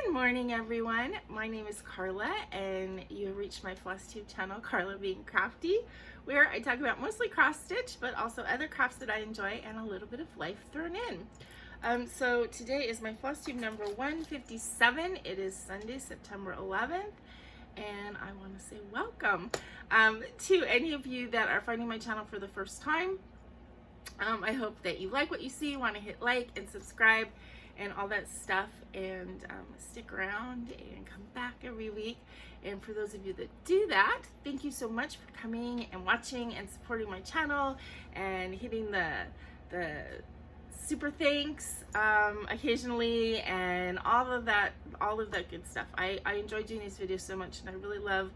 Good morning, everyone. My name is Carla, and you have reached my FlossTube channel, Carla being Crafty, where I talk about mostly cross stitch, but also other crafts that I enjoy and a little bit of life thrown in. So today is my FlossTube number 157. It is Sunday, September 11th, and I want to say welcome to any of you that are finding my channel for the first time. I hope that you like what you see, want to hit like and subscribe and all that stuff, and stick around and come back every week. And for those of you that do that, thank you so much for coming and watching and supporting my channel and hitting the super thanks occasionally and all of that good stuff. I enjoy doing these videos so much, and I really love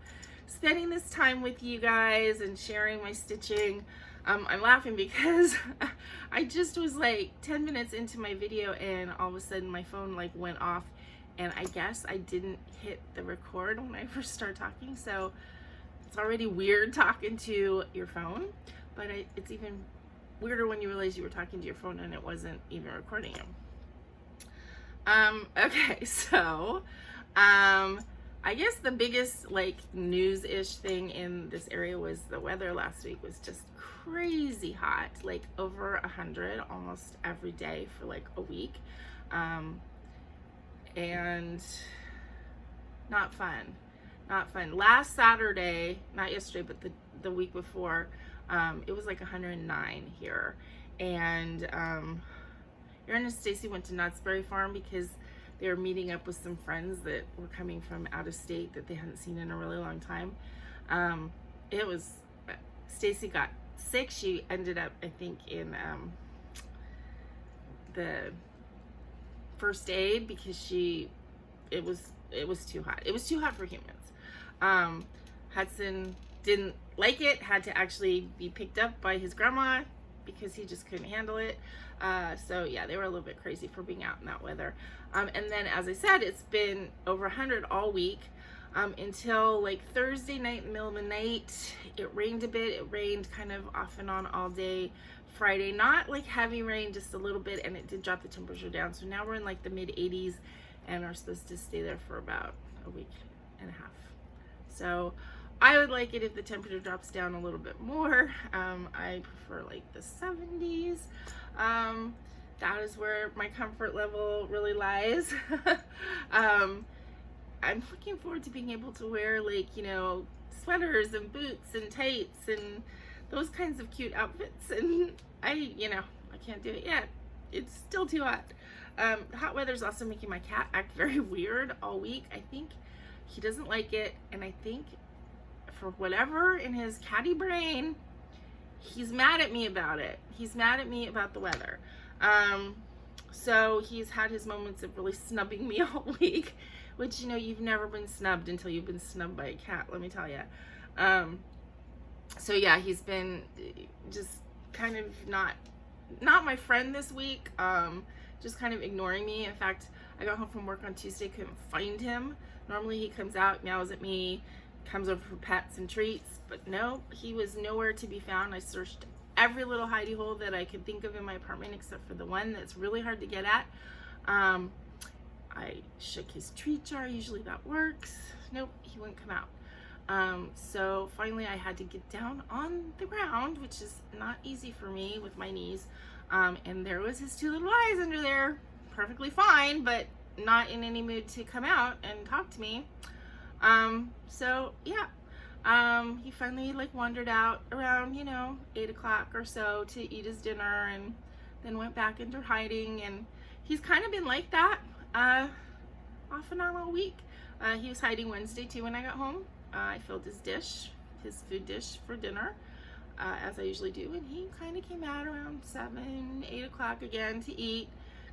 spending this time with you guys and sharing my stitching. I'm laughing because I just was like 10 minutes into my video and all of a sudden my phone like went off, and I guess I didn't hit the record when I first started talking. So it's already weird talking to your phone, but it's even weirder when you realize you were talking to your phone and it wasn't even recording you. Okay, so I guess the biggest like news-ish thing in this area was the weather last week was just crazy hot, like over 100 almost every day for like a week, and not fun. Last Saturday, not yesterday, but the week before, it was like 109 here, and Aaron and Stacy went to Knott's Berry Farm because they were meeting up with some friends that were coming from out of state that they hadn't seen in a really long time. Stacy got sick. She ended up, I think, in the first aid because it was too hot. It was too hot for humans. Hudson didn't like it, had to actually be picked up by his grandma because he just couldn't handle it. So yeah, they were a little bit crazy for being out in that weather. And then, as I said, it's been over 100 all week until like Thursday night, in the middle of the night. It rained a bit. It rained kind of off and on all day Friday, not like heavy rain, just a little bit, and it did drop the temperature down. So now we're in like the mid 80s and are supposed to stay there for about a week and a half. So I would like it if the temperature drops down a little bit more. I prefer like the 70s. That is where my comfort level really lies. I'm looking forward to being able to wear, like, you know, sweaters and boots and tights and those kinds of cute outfits, and I can't do it yet. It's still too hot. The hot weather's also making my cat act very weird all week. I think he doesn't like it, and I think for whatever in his catty brain, he's mad at me about it. He's mad at me about the weather. So he's had his moments of really snubbing me all week, which, you know, you've never been snubbed until you've been snubbed by a cat, let me tell you. So yeah, he's been just kind of not my friend this week, just kind of ignoring me. In fact, I got home from work on Tuesday, couldn't find him. Normally he comes out, meows at me, comes over for pets and treats, but no, he was nowhere to be found. I searched every little hidey hole that I could think of in my apartment except for the one that's really hard to get at. I shook his treat jar, usually that works. Nope, he wouldn't come out. So finally I had to get down on the ground, which is not easy for me with my knees, and there was his two little eyes under there, perfectly fine, but not in any mood to come out and talk to me. So yeah, he finally like wandered out around, 8 o'clock or so to eat his dinner, and then went back into hiding, and he's kind of been like that off and on all week. He was hiding Wednesday too when I got home. I filled his food dish for dinner, as I usually do, and he kind of came out around 7, 8 o'clock again to eat,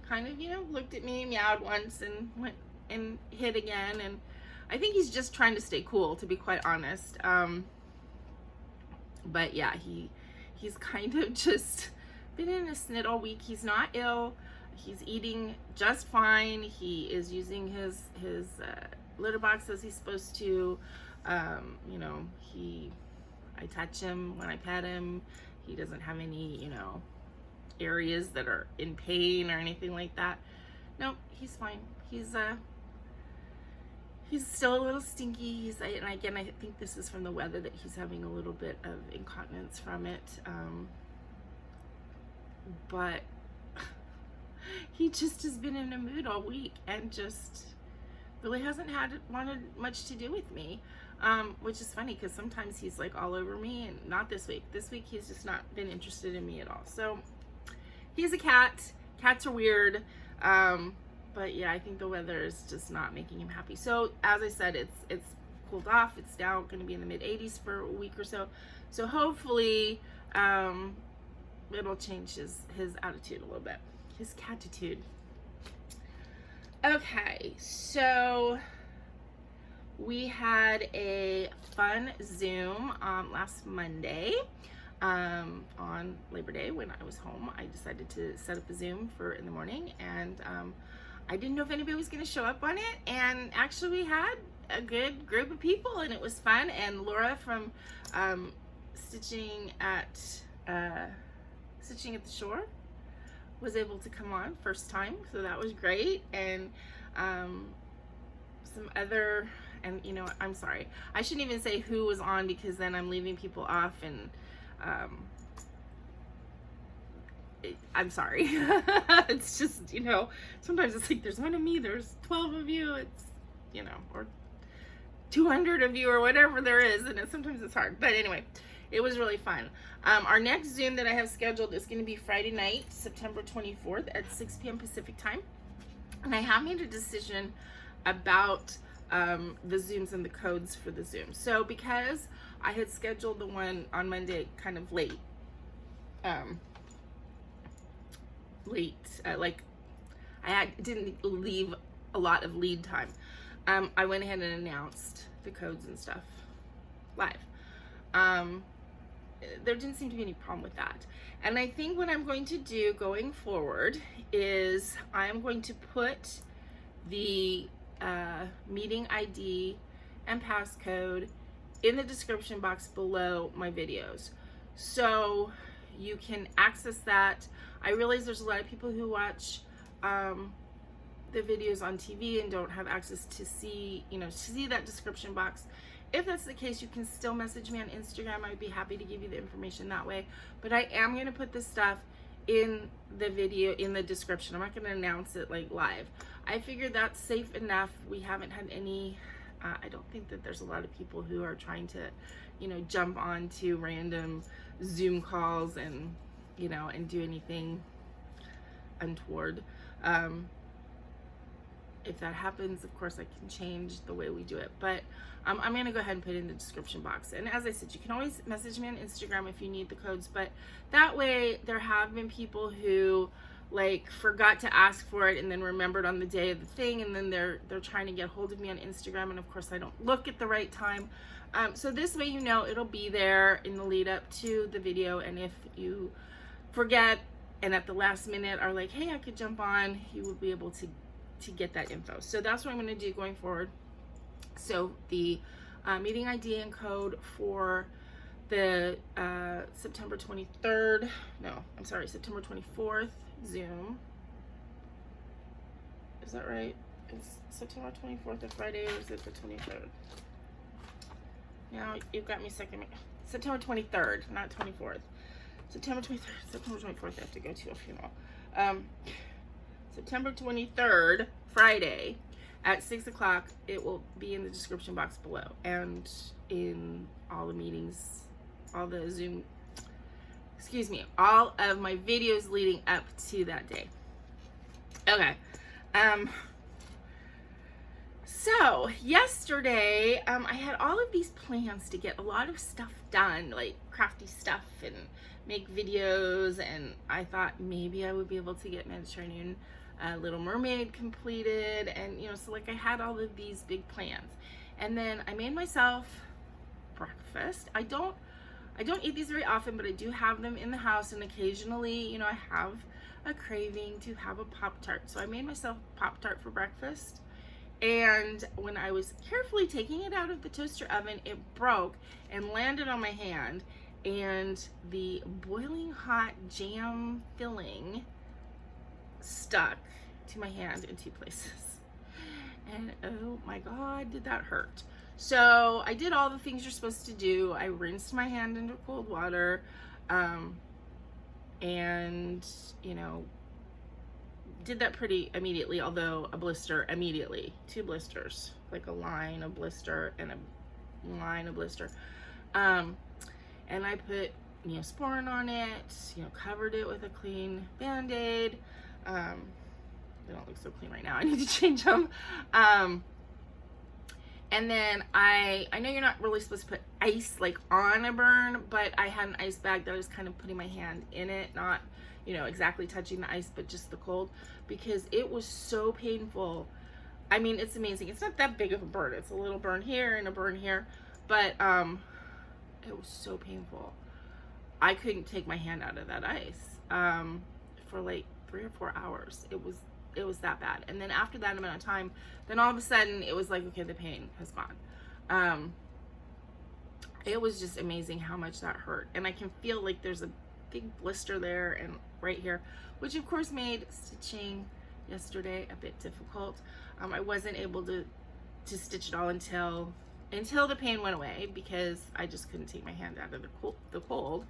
kind of, looked at me, meowed once, and went and hid again. And I think he's just trying to stay cool, to be quite honest. But yeah, he's kind of just been in a snit all week. He's not ill. He's eating just fine. He is using his litter box as he's supposed to. I touch him when I pet him. He doesn't have any, areas that are in pain or anything like that. No, he's fine. He's He's still a little stinky. And again, I think this is from the weather that he's having a little bit of incontinence from it. But he just has been in a mood all week and just really hasn't wanted much to do with me. Which is funny because sometimes he's like all over me, and not this week. This week he's just not been interested in me at all. So he's a cat. Cats are weird. But yeah, I think the weather is just not making him happy. So as I said, it's cooled off. It's now going to be in the mid 80s for a week or so. So hopefully it'll change his attitude a little bit. His catitude. Okay, so we had a fun Zoom last Monday on Labor Day when I was home. I decided to set up a Zoom for in the morning, and I didn't know if anybody was going to show up on it, and actually we had a good group of people, and it was fun. And Laura from Stitching at the Shore was able to come on first time, so that was great. And some other, and you know, I'm sorry, I shouldn't even say who was on because then I'm leaving people off, and I'm sorry. It's just, you know, sometimes it's like there's one of me, there's 12 of you, it's, you know, or 200 of you or whatever there is, and sometimes it's hard. But anyway, it was really fun. Our next Zoom that I have scheduled is going to be Friday night, September 24th at 6 p.m. Pacific time. And I have made a decision about the Zooms and the codes for the Zoom. So because I had scheduled the one on Monday kind of late, like didn't leave a lot of lead time, I went ahead and announced the codes and stuff live. There didn't seem to be any problem with that. And I think what I'm going to do going forward is I'm going to put the meeting ID and passcode in the description box below my videos, so you can access that. I realize there's a lot of people who watch the videos on TV and don't have access to see, you know, to see that description box. If that's the case, you can still message me on Instagram. I'd be happy to give you the information that way. But I am going to put this stuff in the video, in the description. I'm not going to announce it like live. I figured that's safe enough. We haven't had any, I don't think that there's a lot of people who are trying to, you know, jump onto random Zoom calls and, you know, and do anything untoward. If that happens, of course, I can change the way we do it. But I'm going to go ahead and put it in the description box. And as I said, you can always message me on Instagram if you need the codes. But that way, there have been people who like forgot to ask for it and then remembered on the day of the thing, and then they're trying to get hold of me on Instagram, and of course I don't look at the right time. So this way, you know, it'll be there in the lead up to the video, and if you forget and at the last minute are like, hey, I could jump on, you will be able to get that info. So that's what I'm going to do going forward. So the meeting ID and code for the September 24th Zoom. Is that right? It's September 24th, a Friday, or is it the 23rd? Now you've got me second. September 23rd, not 24th. September 23rd, September 24th, I have to go to a funeral. September 23rd, Friday, at 6 o'clock, it will be in the description box below, and in all the meetings, all the Zoom, all of my videos leading up to that day. Okay. So yesterday, I had all of these plans to get a lot of stuff done, like crafty stuff and make videos, and I thought maybe I would be able to get Mediterranean Little Mermaid completed, and you know, so like I had all of these big plans. And then I made myself breakfast. I don't eat these very often, but I do have them in the house, and occasionally, you know, I have a craving to have a Poptart. So I made myself Poptart for breakfast, and when I was carefully taking it out of the toaster oven, it broke and landed on my hand, and the boiling hot jam filling stuck to my hand in two places. and oh my God, did that hurt. So I did all the things you're supposed to do. I rinsed my hand into cold water, and, you know, did that pretty immediately, although a blister immediately. 2 blisters, like a line of blister and a line of blister. And I put Neosporin on it, you know, covered it with a clean Band-Aid. They don't look so clean right now. I need to change them. And then I know you're not really supposed to put ice like on a burn, but I had an ice bag that I was kind of putting my hand in it, not, you know, exactly touching the ice, but just the cold, because it was so painful. I mean, it's amazing. It's not that big of a burn. It's a little burn here and a burn here, but it was so painful. I couldn't take my hand out of that ice for like 3 or 4 hours. It was that bad. And then after that amount of time, then all of a sudden it was like, okay, the pain has gone. It was just amazing how much that hurt. And I can feel like there's a big blister there and right here, which of course made stitching yesterday a bit difficult. I wasn't able to stitch it all until the pain went away, because I just couldn't take my hand out of the cold.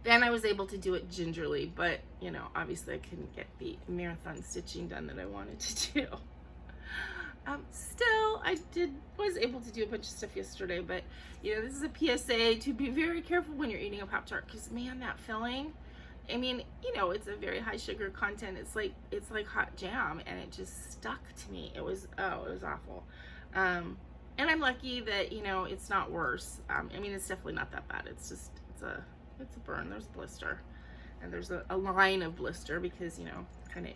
Then I was able to do it gingerly, but, you know, obviously I couldn't get the marathon stitching done that I wanted to do. Still, I was able to do a bunch of stuff yesterday, but, you know, this is a PSA to be very careful when you're eating a Pop-Tart, because, man, that filling, I mean, you know, it's a very high sugar content. It's like hot jam, and it just stuck to me. It was awful. And I'm lucky that, you know, it's not worse. I mean, it's definitely not that bad. It's a burn. There's a blister, and there's a line of blister because, you know, kind of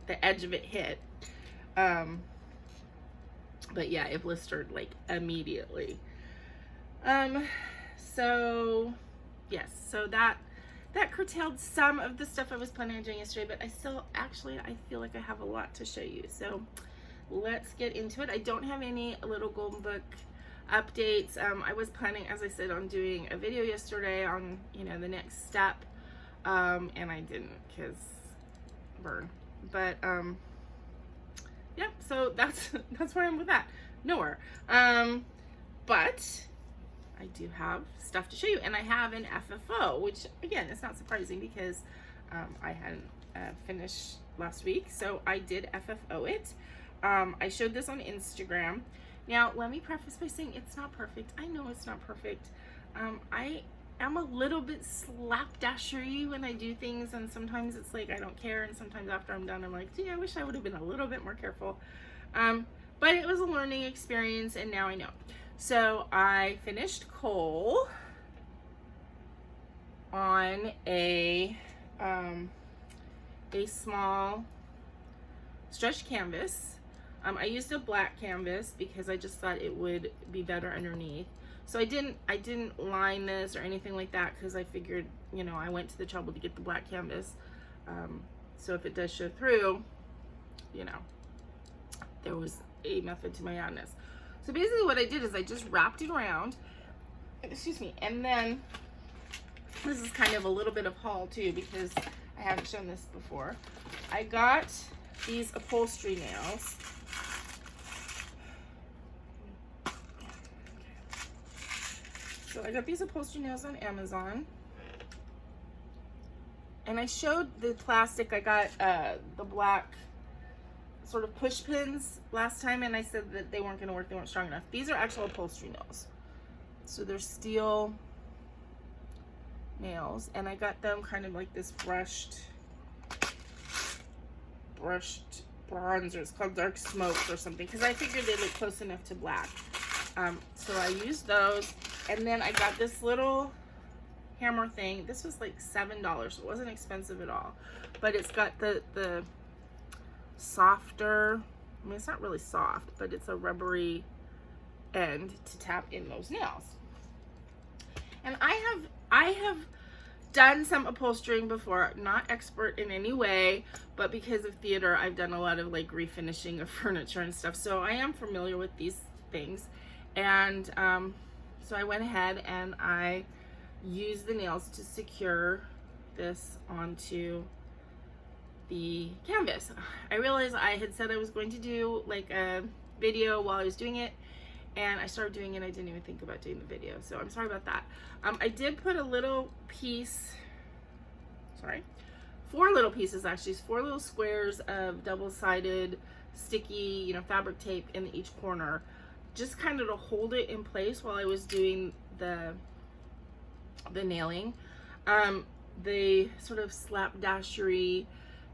the edge of it hit. But yeah, it blistered like immediately. So yes, so that curtailed some of the stuff I was planning on doing yesterday, but I feel like I have a lot to show you. So let's get into it. I don't have any little golden book updates. I was planning, as I said, on doing a video yesterday on, you know, the next step, and I didn't, because burn. But yeah, so that's where I'm with that. Nowhere. But I do have stuff to show you, and I have an FFO, which again, it's not surprising because I hadn't finished last week, so I did FFO it. I showed this on Instagram. Now, let me preface by saying it's not perfect. I know it's not perfect. I am a little bit slapdashery when I do things, and sometimes it's like I don't care, and sometimes after I'm done I'm like, gee, I wish I would have been a little bit more careful. But it was a learning experience, and now I know. So I finished Cole on a small stretch canvas. I used a black canvas because I just thought it would be better underneath. So I didn't line this or anything like that, because I figured, you know, I went to the trouble to get the black canvas. So if it does show through, you know, there was a method to my madness. So basically what I did is I just wrapped it around, excuse me, and then this is kind of a little bit of haul too, because I haven't shown this before. I got these upholstery nails. So I got these upholstery nails on Amazon, and I showed the plastic. I got the black sort of push pins last time, and I said that they weren't going to work, they weren't strong enough. These are actual upholstery nails, so they're steel nails, and I got them kind of like this brushed bronzer. It's called Dark Smoke or something, because I figured they look close enough to black. So I used those. And then I got this little hammer thing. This was like $7, so it wasn't expensive at all. But it's got the softer, I mean, it's not really soft, but it's a rubbery end to tap in those nails. And I have done some upholstering before, not expert in any way, but because of theater, I've done a lot of like refinishing of furniture and stuff. So I am familiar with these things. And so I went ahead and I used the nails to secure this onto the canvas. I realized I had said I was going to do like a video while I was doing it, and I started doing it. I didn't even think about doing the video, so I'm sorry about that. I did put a little piece, sorry, 4 little pieces actually, 4 little squares of double-sided sticky, you know, fabric tape in each corner, just kind of to hold it in place while I was doing the nailing. The sort of slapdashery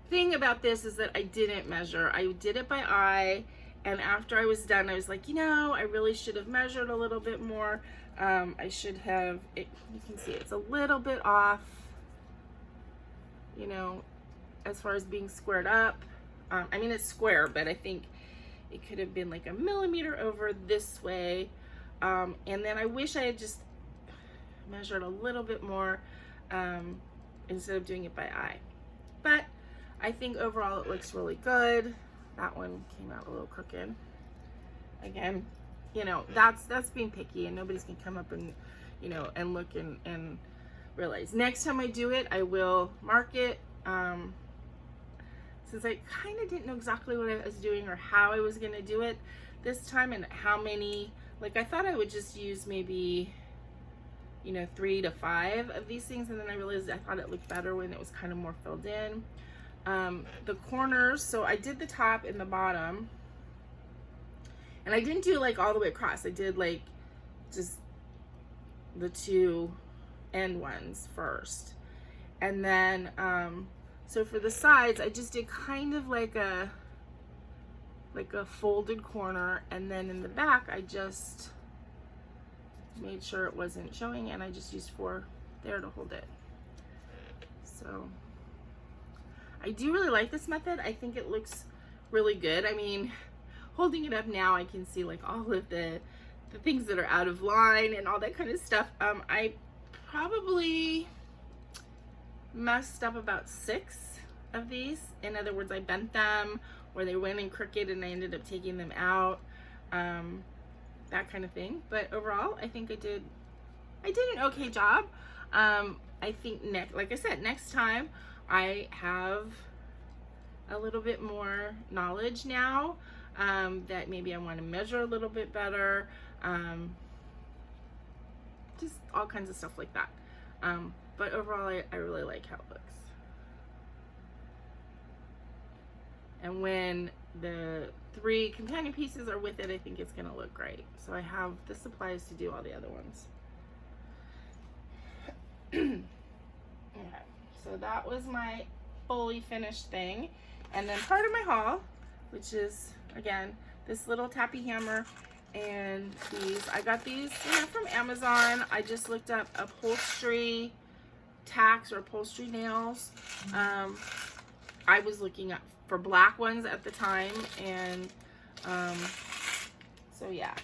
thing about this is that I didn't measure. I did it by eye, and after I was done, I was like, you know, I really should have measured a little bit more. I should have, you can see it's a little bit off, you know, as far as being squared up. I mean, it's square, but I think it could have been like a millimeter over this way. And then I wish I had just measured a little bit more instead of doing it by eye. But I think overall it looks really good. That one came out a little crooked. Again, you know, that's being picky, and nobody's gonna come up and, you know, and look and realize. Next time I do it, I will mark it. Since I kind of didn't know exactly what I was doing or how I was gonna do it this time, and how many, like I thought I would just use maybe, you know, 3 to 5 of these things, and then I realized I thought it looked better when it was kind of more filled in. The corners, so I did the top and the bottom, and I didn't do like all the way across. I did like just the 2 end ones first, and then so for the sides I just did kind of like a folded corner, and then in the back I just made sure it wasn't showing, and I just used 4 there to hold it. So I do really like this method. I think it looks really good. I mean, holding it up now, I can see like all of the things that are out of line and all that kind of stuff. I probably messed up about 6 of these. In other words, I bent them, or they went in crooked and I ended up taking them out. That kind of thing. But overall, I think I did an okay job. I think like I said, next time I have a little bit more knowledge now, that maybe I want to measure a little bit better, just all kinds of stuff like that. But overall, I really like how it looks. And when the 3 companion pieces are with it, I think it's gonna look great. So I have the supplies to do all the other ones. Okay, so that was my fully finished thing. And then part of my haul, which is, again, this little tappy hammer and these. I got these, you know, from Amazon. I just looked up upholstery tacks or upholstery nails. I was looking up for black ones at the time, and so yeah.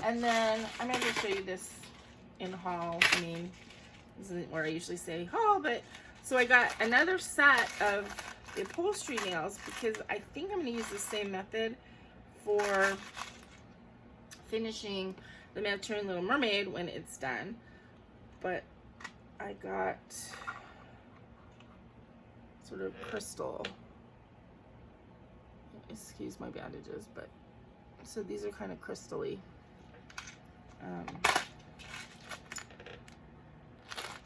And then I'm going to show you this in the haul. I mean, this isn't where I usually say haul, but so I got another set of upholstery nails because I think I'm going to use the same method for finishing the Mediterranean Little Mermaid when it's done. But I got sort of crystal, excuse my bandages, but so these are kind of crystally.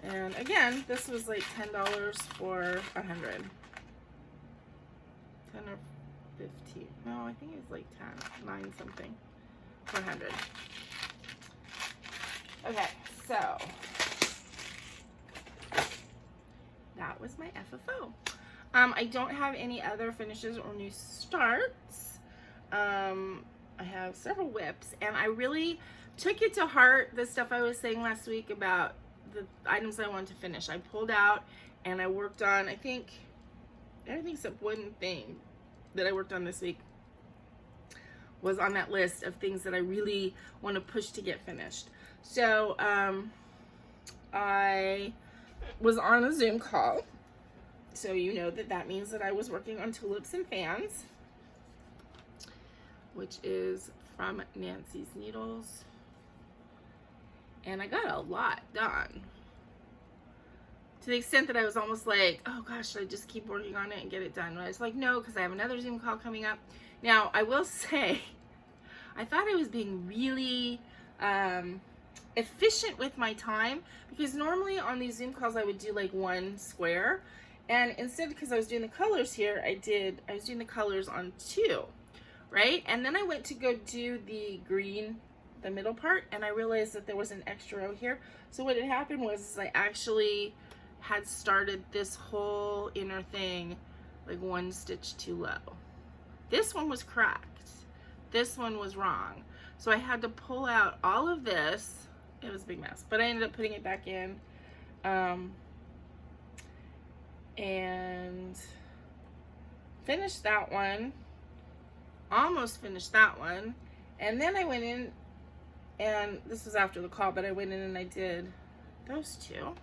And again, this was like $10 for 100. 10 or 15. No, I think it was like 10, 9 something for 100. Okay, so that was my FFO. I don't have any other finishes or new starts. I have several whips, and I really took it to heart, the stuff I was saying last week about the items I wanted to finish. I pulled out and I worked on, I think, everything except one thing that I worked on this week was on that list of things that I really want to push to get finished. So I was on a Zoom call, so you know that means that I was working on Tulips and Fans, which is from Nancy's Needles, and I got a lot done. to the extent that I was almost like, oh gosh, should I just keep working on it and get it done? And I was like, no, because I have another Zoom call coming up. Now, I will say, I thought I was being really efficient with my time, because normally on these Zoom calls I would do like one square, and instead, because I was doing the colors here, I was doing the colors on 2, right? And then I went to go do the green, the middle part, and I realized that there was an extra row here. So what had happened was I actually had started this whole inner thing like 1 stitch too low. This one was correct, this one was wrong, so I had to pull out all of this. It was a big mess, but I ended up putting it back in and finished that one, almost finished that one, and then I went in, and this was after the call, but I went in and I did those 2.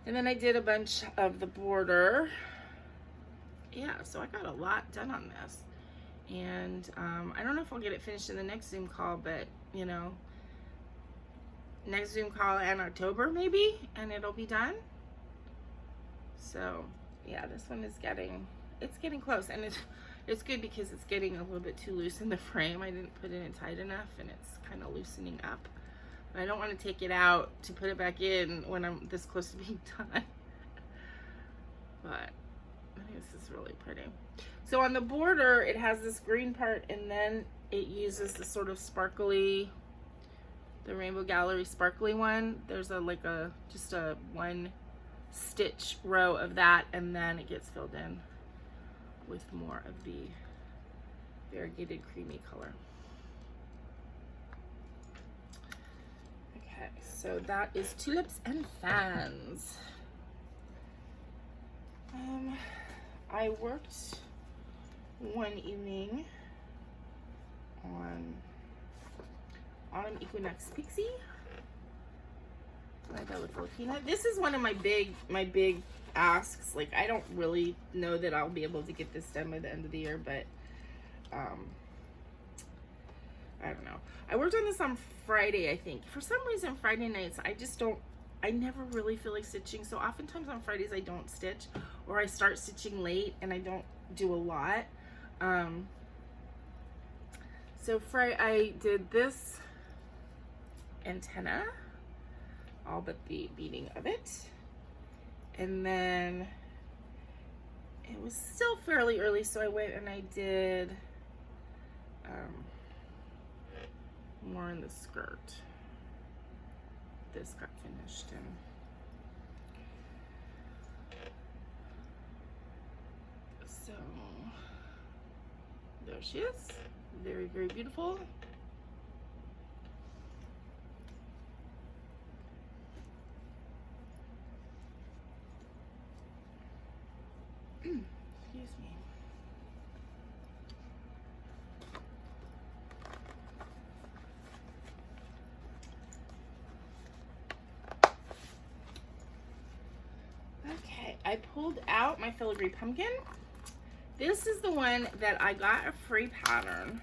And then I did a bunch of the border. Yeah, so I got a lot done on this. And I don't know if I'll get it finished in the next Zoom call, but you know, next Zoom call in October maybe, and it'll be done. So yeah, this one is it's getting close, and it's good because it's getting a little bit too loose in the frame. I didn't put it in tight enough, and it's kind of loosening up. But I don't want to take it out to put it back in when I'm this close to being done. But I think this is really pretty. So on the border, it has this green part, and then it uses the sort of sparkly, the Rainbow Gallery sparkly one. There's just a 1 stitch row of that, and then it gets filled in with more of the variegated creamy color. Okay, so that is Tulips and Fans. I worked one evening on Autumn Equinox Pixie by Bella Filipina. This is one of my big asks. Like, I don't really know that I'll be able to get this done by the end of the year, but I don't know. I worked on this on Friday, I think. For some reason, Friday nights, I never really feel like stitching. So oftentimes on Fridays, I don't stitch, or I start stitching late and I don't do a lot. So I did this antenna, all but the beading of it. And then it was still fairly early, so I went and I did more in the skirt. This got finished, and so there she is. Very, very beautiful. Excuse me. Okay, I pulled out my filigree pumpkin. This is the one that I got a free pattern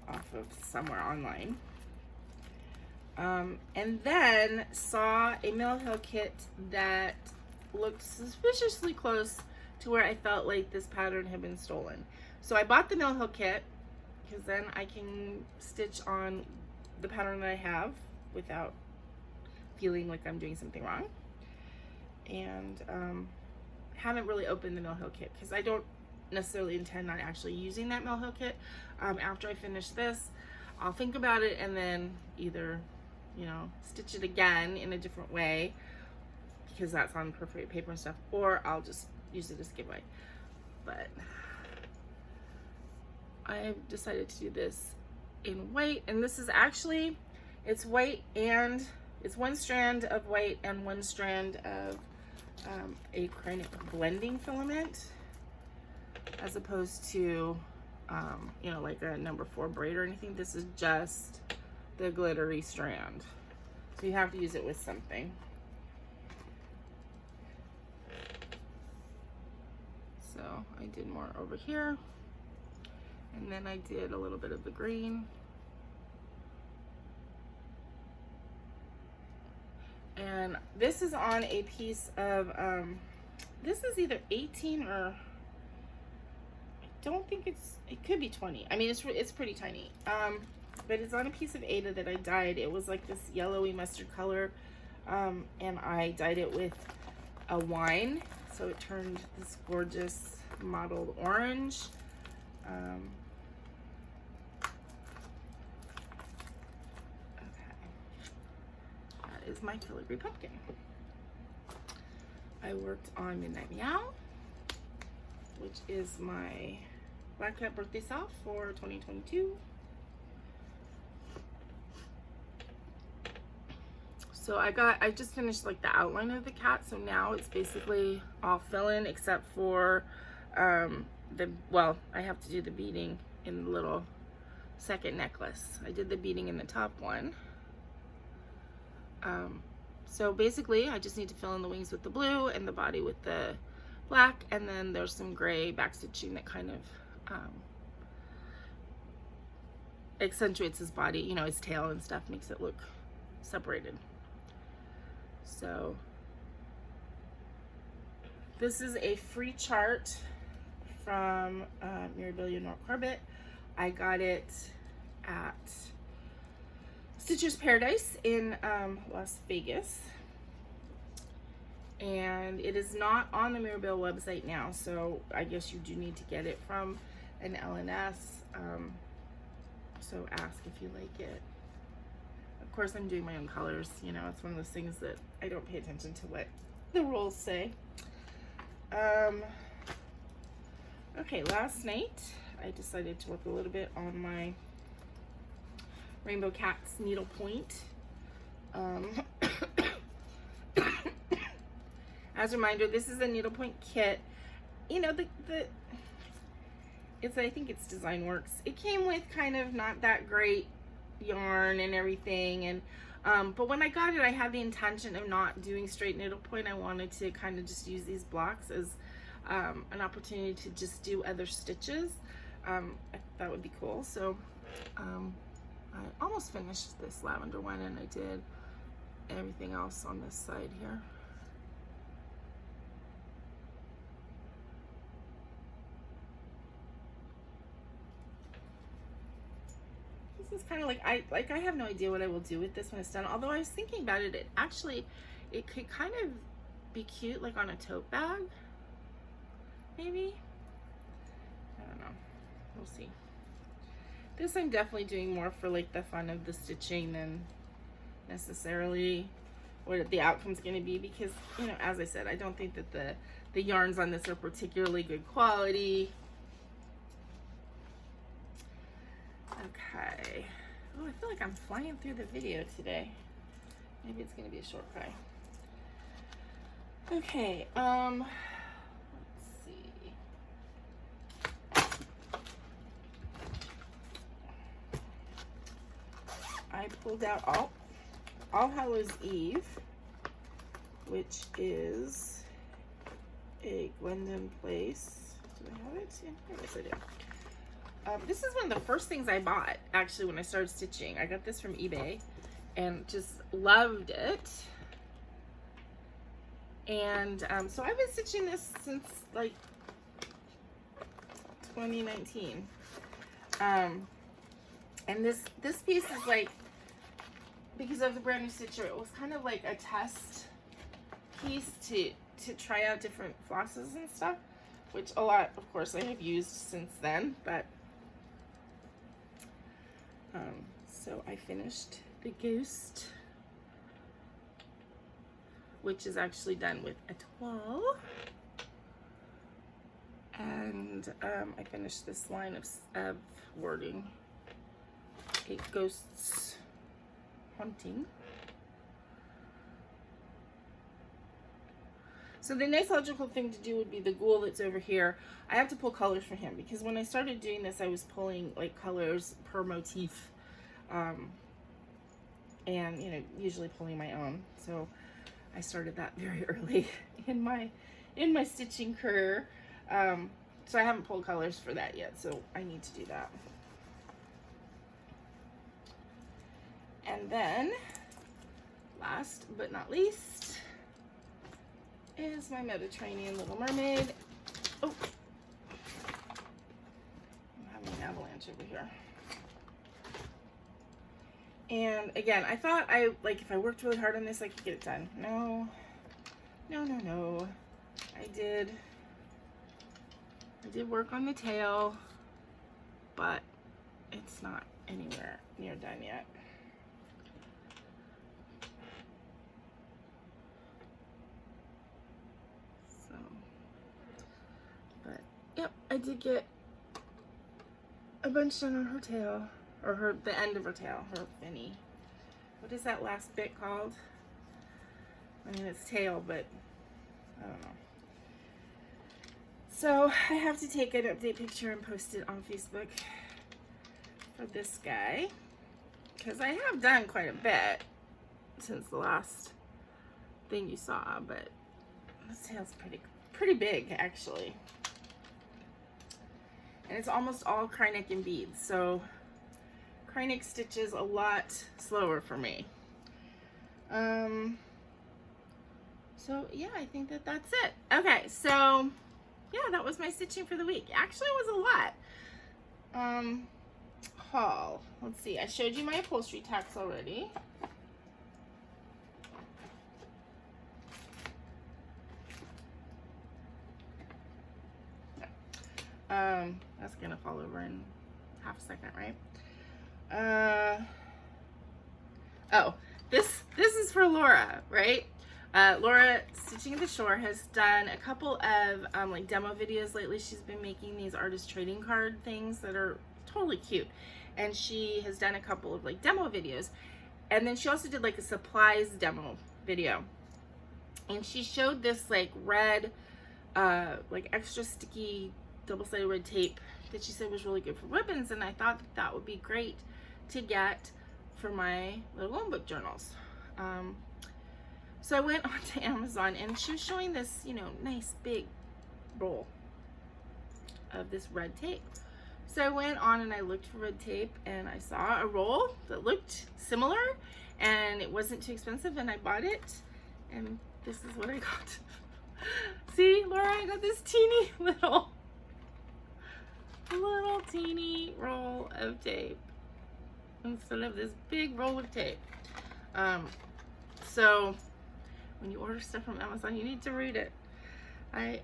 off of somewhere online. And then saw a Mill Hill kit that looked suspiciously close to where I felt like this pattern had been stolen. So I bought the Mill Hill kit because then I can stitch on the pattern that I have without feeling like I'm doing something wrong. And haven't really opened the Mill Hill kit because I don't necessarily intend on actually using that Mill Hill kit. After I finish this, I'll think about it and then either, you know, stitch it again in a different way because that's on perforated paper and stuff, or I'll just use it as giveaway. But I've decided to do this in white, and this is actually, it's white, and it's 1 strand of white and 1 strand of a Cranic blending filament, as opposed to you know, like a number 4 braid or anything. This is just the glittery strand, so you have to use it with something. So I did more over here, and then I did a little bit of the green, And this is on a piece of, this is either 18 or, I don't think it could be 20. I mean, it's pretty tiny. But it's on a piece of Aida that I dyed. It was like this yellowy mustard color. And I dyed it with a wine. So it turned this gorgeous mottled orange. Is my filigree pumpkin. I worked on Midnight Meow, which is my Black Cat birthday soft for 2022. So I just finished like the outline of the cat, so now it's basically all fill in except for well, I have to do the beading in the little second necklace. I did the beading in the top one. So basically I just need to fill in the wings with the blue and the body with the black, and then there's some gray backstitching that kind of accentuates his body, you know, his tail and stuff, makes it look separated. So this is a free chart from Mirabilia Nora Corbett. I got it at Stitcher's Paradise in Las Vegas, and it is not on the Mirabilia website now, so I guess you do need to get it from an LNS, so ask if you like it. Of course, I'm doing my own colors, you know, it's one of those things that I don't pay attention to what the rules say. Okay, last night I decided to work a little bit on my Rainbow Cats Needlepoint. As a reminder, this is a Needlepoint kit. You know, I think it's DesignWorks. It came with kind of not that great yarn and everything, and but when I got it, I had the intention of not doing straight needlepoint. I wanted to kind of just use these blocks as an opportunity to just do other stitches. I thought that would be cool. So I almost finished this lavender one, and I did everything else on this side here. This is kind of like I have no idea what I will do with this when it's done. Although I was thinking about it, it could kind of be cute like on a tote bag, maybe. I don't know. We'll see. This I'm definitely doing more for like the fun of the stitching than necessarily what the outcome's going to be, because, you know, as I said, I don't think that the yarns on this are particularly good quality. Okay. Oh, I feel like I'm flying through the video today. Maybe it's going to be a short cry. Okay, let's see. I pulled out All Hallows Eve, which is a Glendon Place. Do I have it? Yeah, yes I do. This is one of the first things I bought, actually, when I started stitching. I got this from eBay and just loved it. And so I've been stitching this since like 2019. And this piece is like, because of the brand new stitcher, it was kind of like a test piece to try out different flosses and stuff, which a lot, of course, I have used since then. But so I finished the Ghost, which is actually done with a toile, and I finished this line of wording, a Ghost's Haunting. So the next logical thing to do would be the ghoul that's over here. I have to pull colors for him, because when I started doing this, I was pulling like colors per motif, and, you know, usually pulling my own. So I started that very early in my stitching career. So I haven't pulled colors for that yet, so I need to do that. And then last but not least is my Mediterranean Little Mermaid. Oh, I'm having an avalanche over here. And again, I thought if I worked really hard on this, I could get it done. No. I did work on the tail, but it's not anywhere near done yet. So, but yep, I did get a bunch done on her tail, or the end of her tail, her finny. What is that last bit called? I mean, it's tail, but I don't know. So I have to take an update picture and post it on Facebook for this guy, because I have done quite a bit since the last thing you saw, but this tail's pretty big actually, and it's almost all Krynic and beads, so Krynic stitches a lot slower for me. So yeah, I think that's it. Okay, so yeah, that was my stitching for the week. Actually, it was a lot. Haul. Let's see. I showed you my upholstery tacks already. That's gonna fall over in half a second, right? Oh, this is for Laura, right? Laura, Stitching at the Shore, has done a couple of like demo videos lately. She's been making these artist trading card things that are totally cute, and she has done a couple of like demo videos, and then she also did like a supplies demo video, and she showed this like red like extra sticky double-sided red tape that she said was really good for ribbons, and I thought that would be great to get for my little loan book journals. So I went onto Amazon, and she was showing this, you know, nice big roll of this red tape. So I went on and I looked for red tape, and I saw a roll that looked similar, and it wasn't too expensive, and I bought it, and this is what I got. See, Laura, I got this teeny little teeny roll of tape instead of this big roll of tape. So when you order stuff from Amazon, you need to read it. I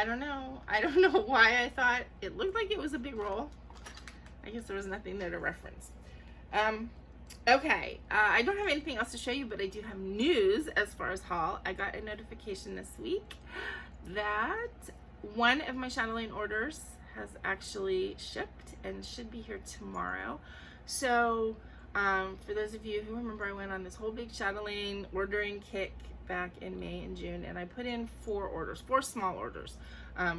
don't know. I don't know why I thought it looked like it was a big roll. I guess there was nothing there to reference. Okay, I don't have anything else to show you, but I do have news as far as haul. I got a notification this week that one of my Chatelaine orders has actually shipped and should be here tomorrow. So for those of you who remember, I went on this whole big Chatelaine ordering kick back in May and June, and I put in 4 small orders,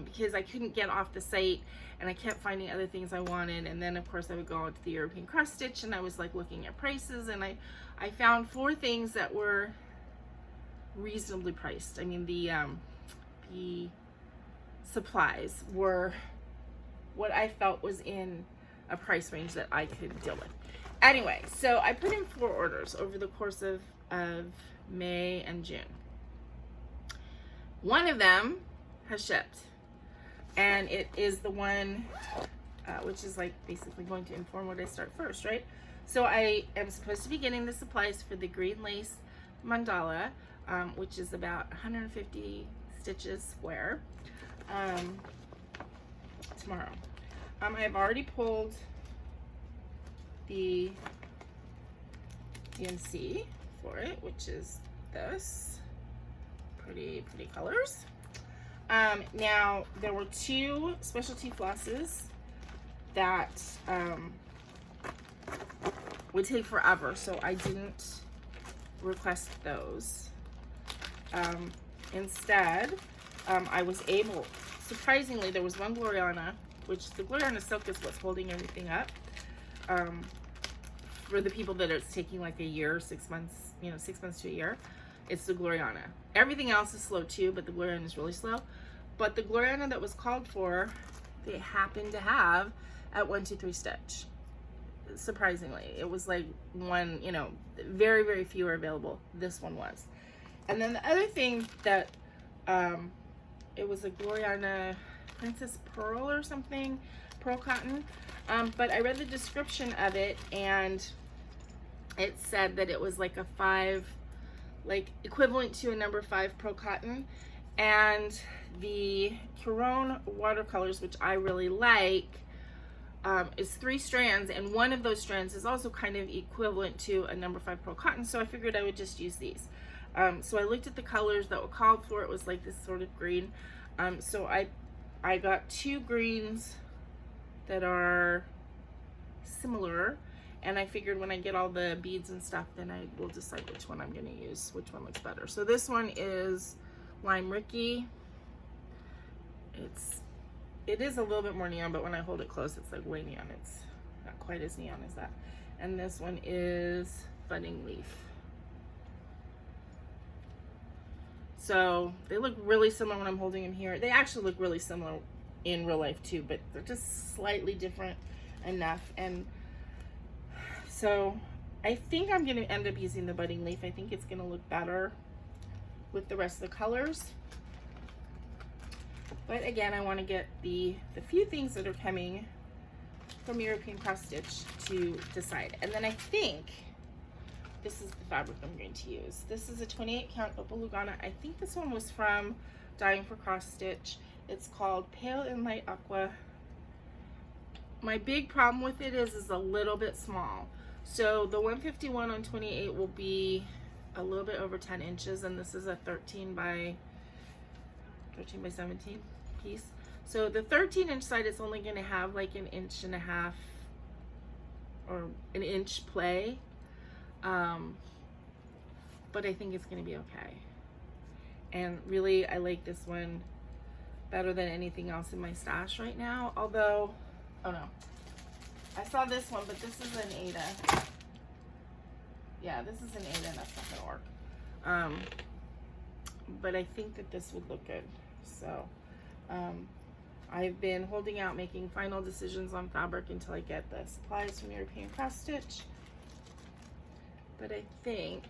because I couldn't get off the site, and I kept finding other things I wanted. And then of course I would go out to the European Cross Stitch, and I was like looking at prices, and I found 4 things that were reasonably priced. I mean, the supplies were what I felt was in a price range that I could deal with. Anyway, so I put in 4 orders over the course of May and June. One of them has shipped, and it is the one which is like basically going to inform what I start first, right? So I am supposed to be getting the supplies for the green lace mandala, which is about 150 stitches square, tomorrow. I have already pulled the DMC for it, which is this pretty colors. Now there were 2 specialty flosses that would take forever, so I didn't request those. Instead, I was able, surprisingly, there was one Gloriana, which the Gloriana silk is what's holding everything up. For the people that it's taking like a year, 6 months, 6 months to a year, it's the Gloriana. Everything else is slow too, but the Gloriana is really slow. But the Gloriana that was called for, they happen to have at 123 stitch. surprisingly. It was like one, you know, very, very few are available. This one was. And then the other thing that, it was a Gloriana Princess Pearl or something, pearl cotton. But I read the description of it, and it said that it was like a 5, like equivalent to a number 5 pearl cotton. And the GaRon watercolors, which I really like, is 3 strands, and one of those strands is also kind of equivalent to a number 5 pearl cotton, so I figured I would just use these. So I looked at the colors that were called for. It was like this sort of green. So I got 2 greens that are similar, and I figured when I get all the beads and stuff, then I will decide which one I'm going to use, which one looks better. So this one is Lime Ricky. It is a little bit more neon, but when I hold it close, it's like way neon. It's not quite as neon as that. And this one is Budding Leaf. So they look really similar when I'm holding them here. They actually look really similar in real life too, but they're just slightly different enough. And so I think I'm going to end up using the Budding Leaf. I think it's going to look better with the rest of the colors. But again, I want to get the few things that are coming from European Cross Stitch to decide. And then I think this is the fabric I'm going to use. This is a 28 count Opal Lugana. I think this one was from Dying for Cross Stitch. It's called Pale and Light Aqua. My big problem with it is a little bit small. So the 151 on 28 will be a little bit over 10 inches, and this is a 13 by 17 piece. So the 13-inch side is only going to have like 1.5 inches or an inch play, but I think it's going to be okay. And really, I like this one better than anything else in my stash right now. Although, oh no, I saw this one, but this is an Aida. Yeah, this is an Aida, and that's not going to work. But I think that this would look good. So I've been holding out, making final decisions on fabric until I get the supplies from European Cross Stitch. But I think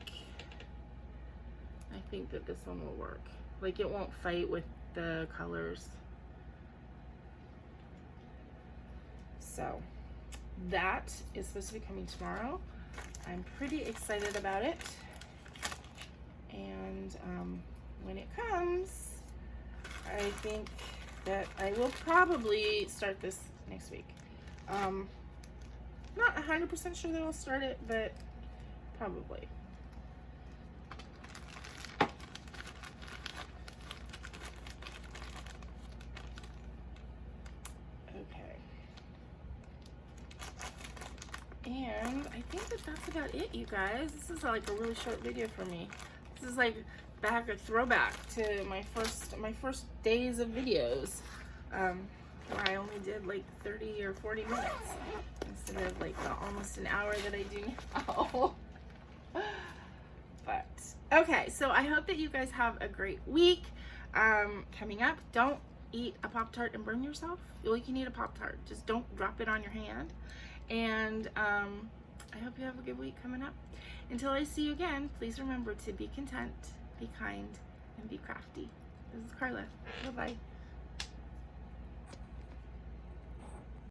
that this one will work. Like, it won't fight with the colors. So that is supposed to be coming tomorrow. I'm pretty excited about it. And when it comes, I think that I will probably start this next week. Not 100% sure that I'll start it, but probably. Okay. And I think that that's about it, you guys. This is like a really short video for me. This is like a throwback to my first days of videos, where I only did like 30 or 40 minutes instead of like the almost an hour that I do now. But okay, so I hope that you guys have a great week coming up. Don't eat a Pop-Tart and burn yourself. You can eat a Pop-Tart, just don't drop it on your hand. And I hope you have a good week coming up. Until I see you again, please remember to be content, be kind, and be crafty. This is Carla. Bye-bye.